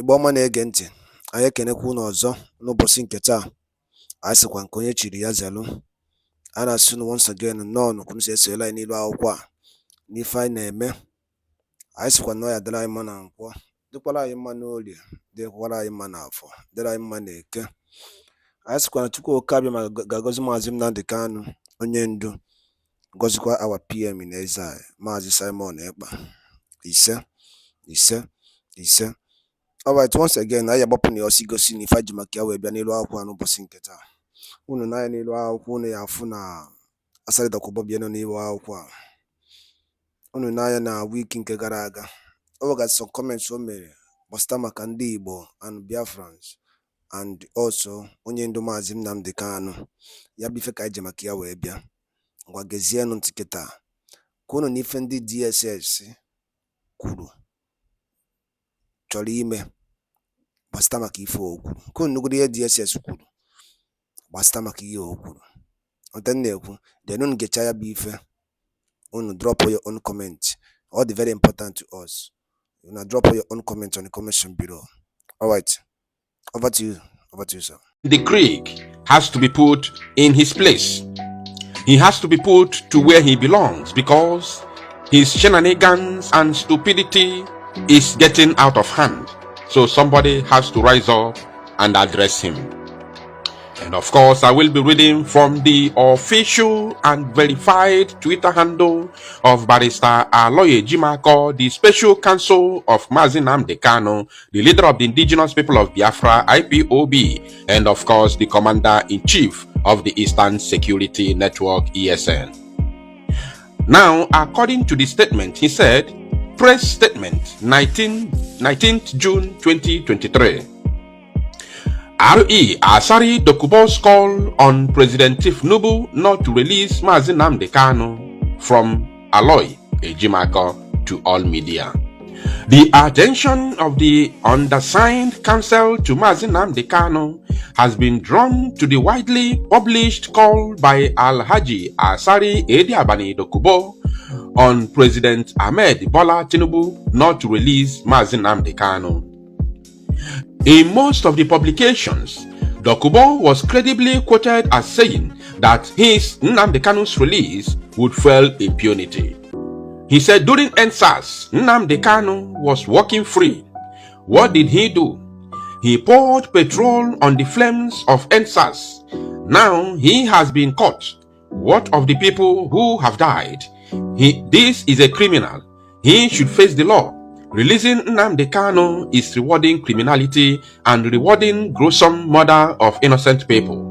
Igbo ọma na-ege ntị, anyị ekenekwa unu ọzọ n'ụbọchị nke taa. Anyị sịkwa nke onye chiri ya zelu. A na-asị unu once again nnọọ unu si esoyela anyị n'ilu akwụkwọ a n'ife anyị na-eme. Anyị sịkwa na ọ ya dịrị anyị mma na Nkwọ, dịkwara anyị mma n'Orie, dịkwara anyị mma n'Afọ, dịrị anyị mma n'Eke. Anyị sịkwa na Chukwu Okabịa ma ga-agọzi Maazị Nnamdi Kanu, onye ndu, gọzikwa our PM in exile, Maazị Simon Ekpa. Ise. Alright, once again, I agbapụ na osi gosi na ife ji maka ya wee bịa n'elu akwụkwọ n'ụbọchị nke taa. Unu na-anya n'elu akwụkwọ unu ya afụ na ASARI DUKUBO bịa n'elu akwụkwọ a. Unu na-anya na wiki nke gara aga, o wegasị some comments o mere gbasara maka ndị Igbo and Biafrans and also onye ndu Maazị Nnamdi Kanu. Ya bụ ife ka anyị ji maka ya wee bịa. Ngwa gezienụ ntị kịta ka unu na ife ndị DSS kwuru chọrọ ime gbasara maka ife o kwuru. Ka unu nụgoro ihe DSS kwuru gbasara maka ihe o kwuru. Ọtọ na-ekwu, then unu gecha ya bụ ife, unu drop your own comment. All the very important to us. Unu drop your own comment on the comment below. Alright, over to you, sir. The Greek has to be put in his place. He has to be put to where he belongs because his shenanigans and stupidity is getting out of hand. So somebody has to rise up and address him. And of course, I will be reading from the official and verified Twitter handle of Barrister Aloye Jimako, the Special Counsel of Maazị Nnamdi Kanu, the leader of the indigenous people of Biafra, IPOB, and of course, the Commander-in-Chief of the Eastern Security Network, ESN. Now, according to the statement, he said, Press Statement, 19th June 2023. ASARI DUKUBO's call on President Tinubu not to release Maazị Nnamdi Kanu from Aloye Ejimako to all media. The attention of the undersigned counsel to Maazị Nnamdi Kanu has been drawn to the widely published call by Alhaji Asari Ediabani DUKUBO on President Ahmed Bola Tinubu not to release Maazị Nnamdi Kanu. In most of the publications, DUKUBO was credibly quoted as saying that his Nnamdi Kanu's release would fuel impunity. He said during EndSARS, Nnamdi Kanu was walking free. What did he do? He poured petrol on the flames of EndSARS. Now he has been caught. What of the people who have died? This is a criminal. He should face the law. Releasing Nnamdi Kanu is rewarding criminality and rewarding gruesome murder of innocent people.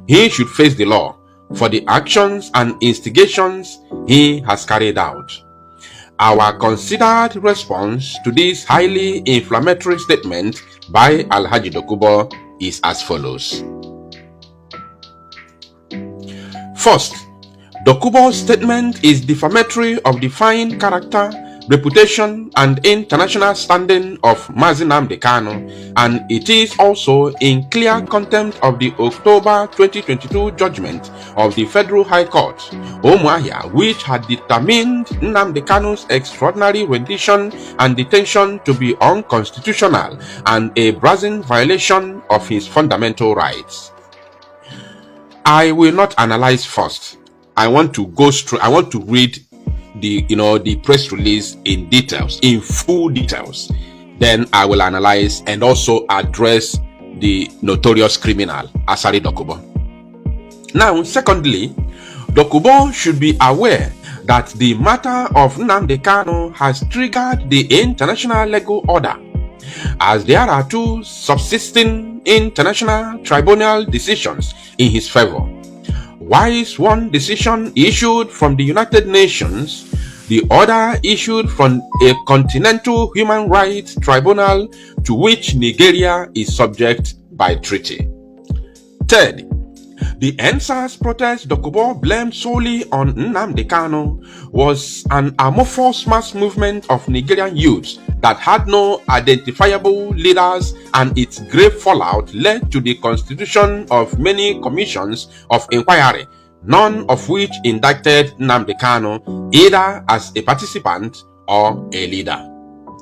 He should face the law for the actions and instigations he has carried out. Our considered response to this highly inflammatory statement by Alhaji DUKUBO is as follows. First, DUKUBO's statement is defamatory of the fine character, reputation, and international standing of Maazị Nnamdi Kanu, and it is also in clear contempt of the October 2022 judgment of the Federal High Court, Umuahia, which had determined Nnamdi Kanu's extraordinary rendition and detention to be unconstitutional and a brazen violation of his fundamental rights. I will not analyze first. I want to read the press release in details, in full details. Then I will analyze and also address the notorious criminal ASARI DUKUBO. Now, secondly, DUKUBO should be aware that the matter of Nnamdi Kanu has triggered the international legal order, as there are two subsisting international tribunal decisions in his favor. Whilst one decision issued from the United Nations, the other issued from a continental human rights tribunal to which Nigeria is subject by treaty. Third, the EndSARS protest DUKUBO blamed solely on Nnamdi Kanu was an amorphous mass movement of Nigerian youths that had no identifiable leaders, and its grave fallout led to the constitution of many commissions of inquiry, none of which indicted Nnamdi Kanu either as a participant or a leader.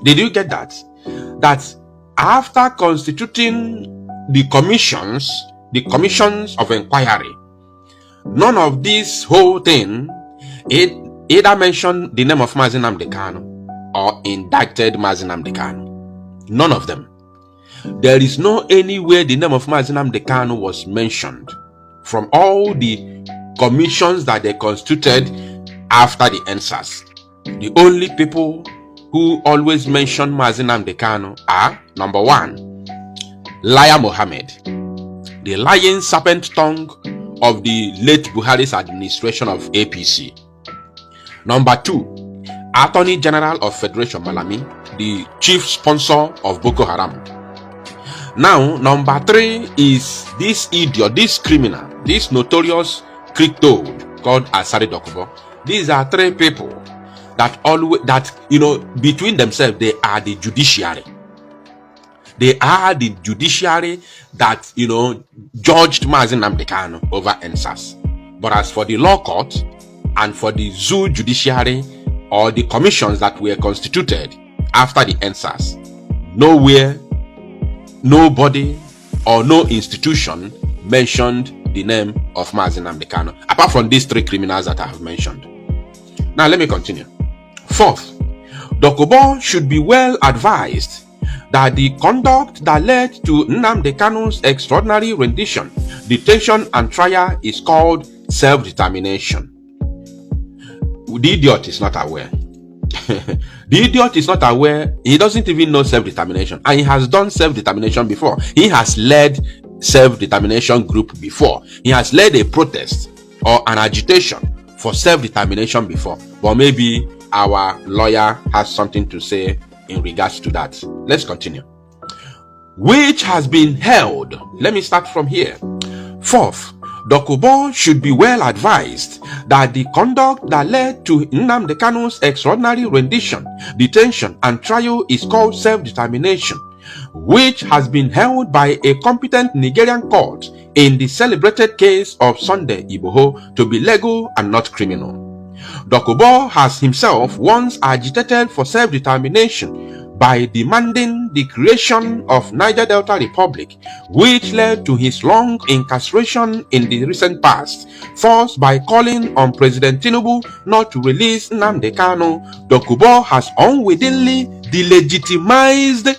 Did you get that? That after constituting the commissions of inquiry, none of this whole thing either mentioned the name of Mazi Nnamdi Kanu or indicted Mazi Nnamdi Kanu. None of them. There is no anywhere the name of Mazi Nnamdi Kanu was mentioned from all the commissions that they constituted after the EndSARS. The only people who always mention Mazi Nnamdi Kanu are, number one, Liar Mohammed, the lying serpent tongue of the late Buhari's administration of APC. Number two, Attorney General of Federation Malami, the chief sponsor of Boko Haram. Now, number three is this idiot, this criminal, this notorious crypto called ASARI DUKUBO. These are three people that between themselves, they are the judiciary. They are the judiciary that, judged Mazi Nnamdi Kanu over EndSARS. But as for the law court and for the zoo judiciary or the commissions that were constituted after the EndSARS, nowhere, nobody or no institution mentioned the name of Mazi Nnamdi Kanu, apart from these three criminals that I have mentioned. Now let me continue. Fourth, DUKUBO should be well advised that the conduct that led to Nnamdi Kanu's extraordinary rendition, detention and trial is called self-determination. The idiot is not aware. The idiot is not aware. He doesn't even know self-determination, and he has done self-determination before. He has led self-determination group before. He has led a protest or an agitation for self-determination before. But maybe our lawyer has something to say in regards to that. Let's continue. Which has been held. Let me start from here. Fourth, DUKUBO should be well advised that the conduct that led to Nnamdi Kanu's extraordinary rendition, detention, and trial is called self-determination, which has been held by a competent Nigerian court in the celebrated case of Sunday Igboho to be legal and not criminal. DUKUBO has himself once agitated for self-determination by demanding the creation of Niger Delta Republic, which led to his long incarceration in the recent past. First, by calling on President Tinubu not to release Nnamdi Kanu, DUKUBO has unwittingly delegitimized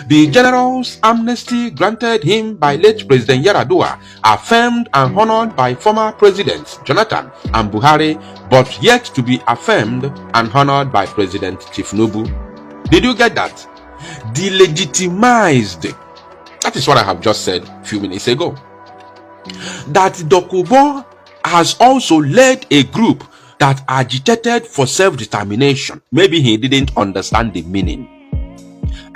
the general's amnesty granted him by late President Yar'Adua, affirmed and honored by former Presidents Jonathan and Buhari, but yet to be affirmed and honored by President Tinubu. Did you get that? Delegitimized. That is what I have just said a few minutes ago. That DUKUBO has also led a group that agitated for self-determination. Maybe he didn't understand the meaning.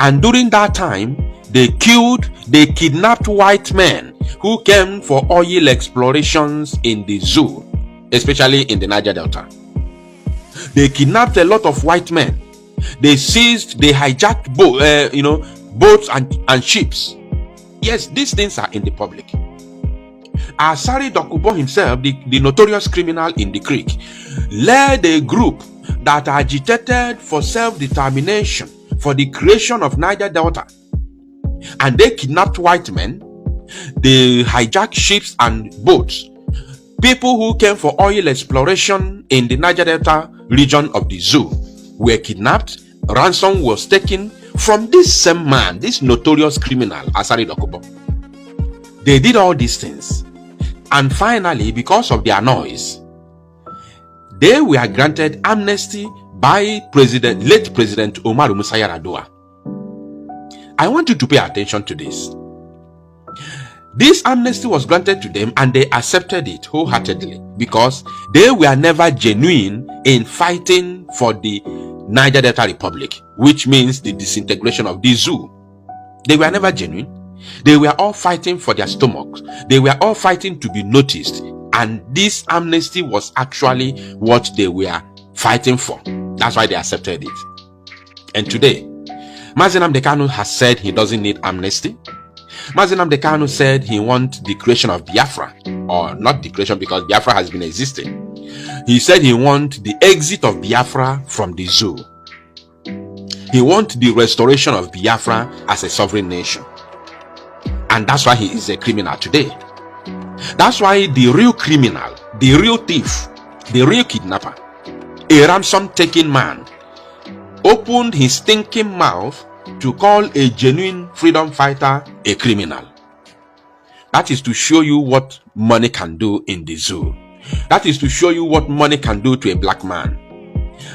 And during that time, they kidnapped white men who came for oil explorations in the zoo, especially in the Niger Delta. They kidnapped a lot of white men. They hijacked boats and ships. Yes, these things are in the public. ASARI DUKUBO himself, the notorious criminal in the creek, led a group that agitated for self-determination, for the creation of Niger Delta. And they kidnapped white men. They hijacked ships and boats. People who came for oil exploration in the Niger Delta region of the zoo were kidnapped. Ransom was taken from this same man, this notorious criminal, ASARI DUKUBO. They did all these things. And finally, because of their noise, they were granted amnesty by late President Umaru Musa Yar'Adua. I want you to pay attention to this. This amnesty was granted to them and they accepted it wholeheartedly because they were never genuine in fighting for the Niger Delta Republic, which means the disintegration of the zoo. They were never genuine. They were all fighting for their stomachs. They were all fighting to be noticed. And this amnesty was actually what they were fighting for. That's why they accepted it. And today, Mazi Nnamdi Kanu has said he doesn't need amnesty. Mazi Nnamdi Kanu said he wants the creation of Biafra, or not the creation because Biafra has been existing. He said he wants the exit of Biafra from the zoo. He wants the restoration of Biafra as a sovereign nation. And that's why he is a criminal today. That's why the real criminal, the real thief, the real kidnapper, a ransom-taking man, opened his stinking mouth to call a genuine freedom fighter a criminal. That is to show you what money can do in the zoo. That is to show you what money can do to a black man.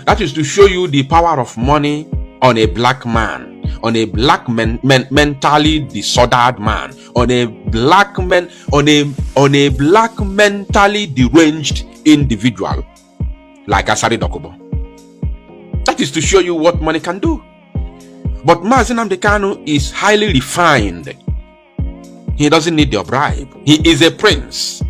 That is to show you the power of money on a black man, on a black mentally disordered man, on a black man, on a black mentally deranged individual like ASARI DUKUBO. That is to show you what money can do. But Mazi Nnamdi Kanu is highly refined. He doesn't need your bribe. He is a prince.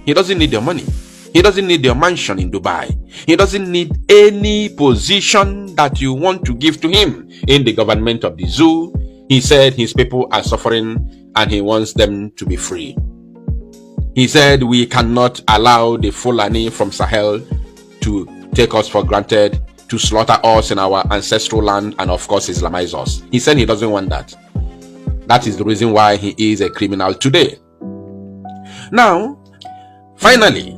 He doesn't need your money. He doesn't need your mansion in Dubai. He doesn't need any position that you want to give to him in the government of the zoo. He said his people are suffering and he wants them to be free. He said we cannot allow the Fulani from Sahel to take us for granted, to slaughter us in our ancestral land, and of course Islamize us. He said he doesn't want that. That is the reason why he is a criminal today. Now, finally,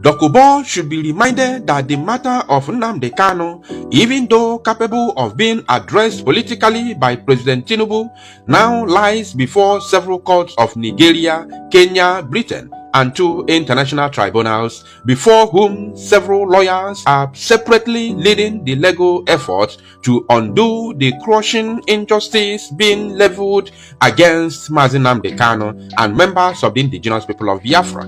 DUKUBO should be reminded that the matter of Nnamdi Kanu, even though capable of being addressed politically by President Tinubu, now lies before several courts of Nigeria, Kenya, Britain, and 2 international tribunals, before whom several lawyers are separately leading the legal effort to undo the crushing injustice being leveled against Mazi Nnamdi Kanu and members of the indigenous people of Biafra.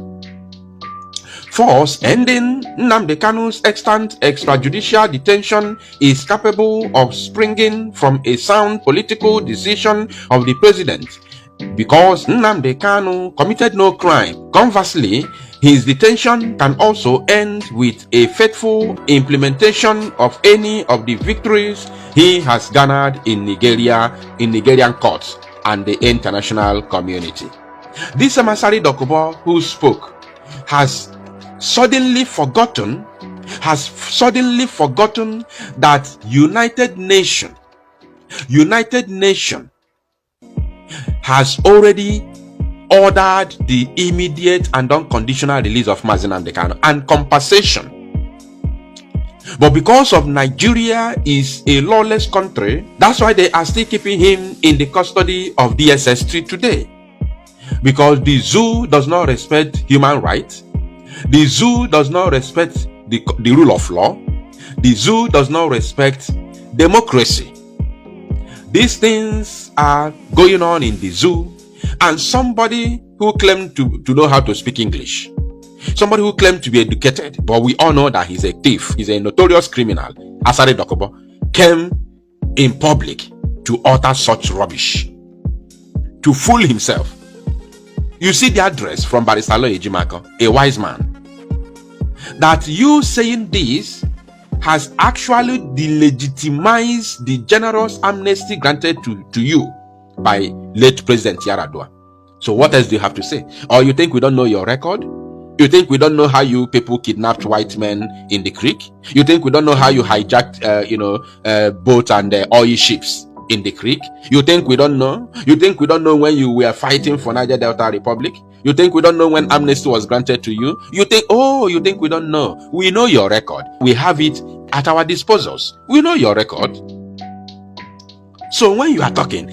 First, ending Nnamdi Kanu's extant extrajudicial detention is capable of springing from a sound political decision of the president, because Nnamdi Kanu committed no crime. Conversely, his detention can also end with a faithful implementation of any of the victories he has garnered in Nigerian courts and the international community. This ASARI DUKUBO who spoke has suddenly forgotten that United Nation has already ordered the immediate and unconditional release of Mazi Nnamdi Kanu and compensation. But because of Nigeria is a lawless country, that's why they are still keeping him in the custody of DSS today. Because the zoo does not respect human rights. The zoo does not respect the rule of law. The zoo does not respect democracy. These things are going on in the zoo, and somebody who claimed to know how to speak English, somebody who claimed to be educated, but we all know that he's a thief, he's a notorious criminal, ASARI DUKUBO, came in public to utter such rubbish, to fool himself. You see the address from Barrister Ejimako, a wise man, that you saying this has actually delegitimized the generous amnesty granted to you by late President Yar'Adua. So what else do you have to say? Or you think we don't know your record? You think we don't know how you people kidnapped white men in the creek? You think we don't know how you hijacked boat and oil ships in the creek? You think we don't know? You think we don't know when you were fighting for Niger Delta Republic? You think we don't know when amnesty was granted to you? You think we don't know? We know your record. We have it at our disposals. We know your record. So when you are talking,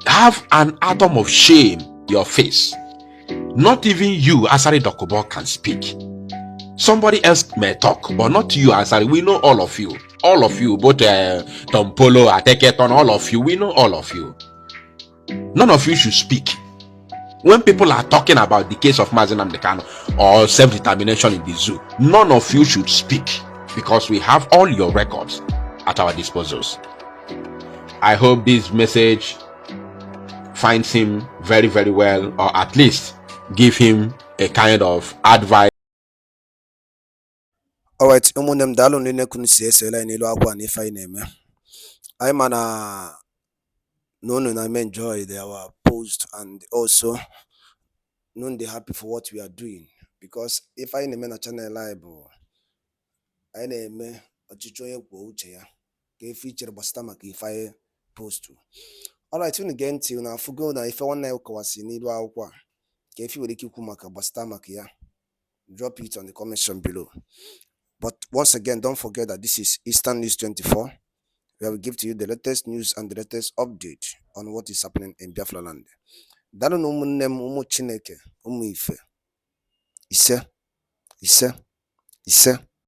have an atom of shame in your face. Not even you, ASARI DUKUBO, can speak. Somebody else may talk, but not you, ASARI. We know all of you. All of you, both Tompolo, Ateketon, all of you. We know all of you. None of you should speak. When people are talking about the case of Mazi Nnamdi Kanu or self-determination in the zoo, none of you should speak, because we have all your records at our disposals. I hope this message finds him very, very well, or at least give him a kind of advice. Alright, umunem dalo nene kunisi esela inelo akwa ni fa ineme. I mana no enjoy our post, and also no they happy for what we are doing, because if I name na channel live I name ochicho ye kwa uche ya. ka efe ichere gbasịta maka ife anyị postu. Alright, unu gee ntị, unu afụgo na ife nwanne anyị kọwasị n'ilu akwụkwọ a ka efe nwere ike ikwu maka gbasịta maka ya. Drop it on the comment section below. But once again, don't forget that this is Eastern News 24, where we give to you the latest news and the latest update on what is happening in Biafra land. Daalụ na ụmụnne m, ụmụ Chineke, ụmụ ife ise ise ise.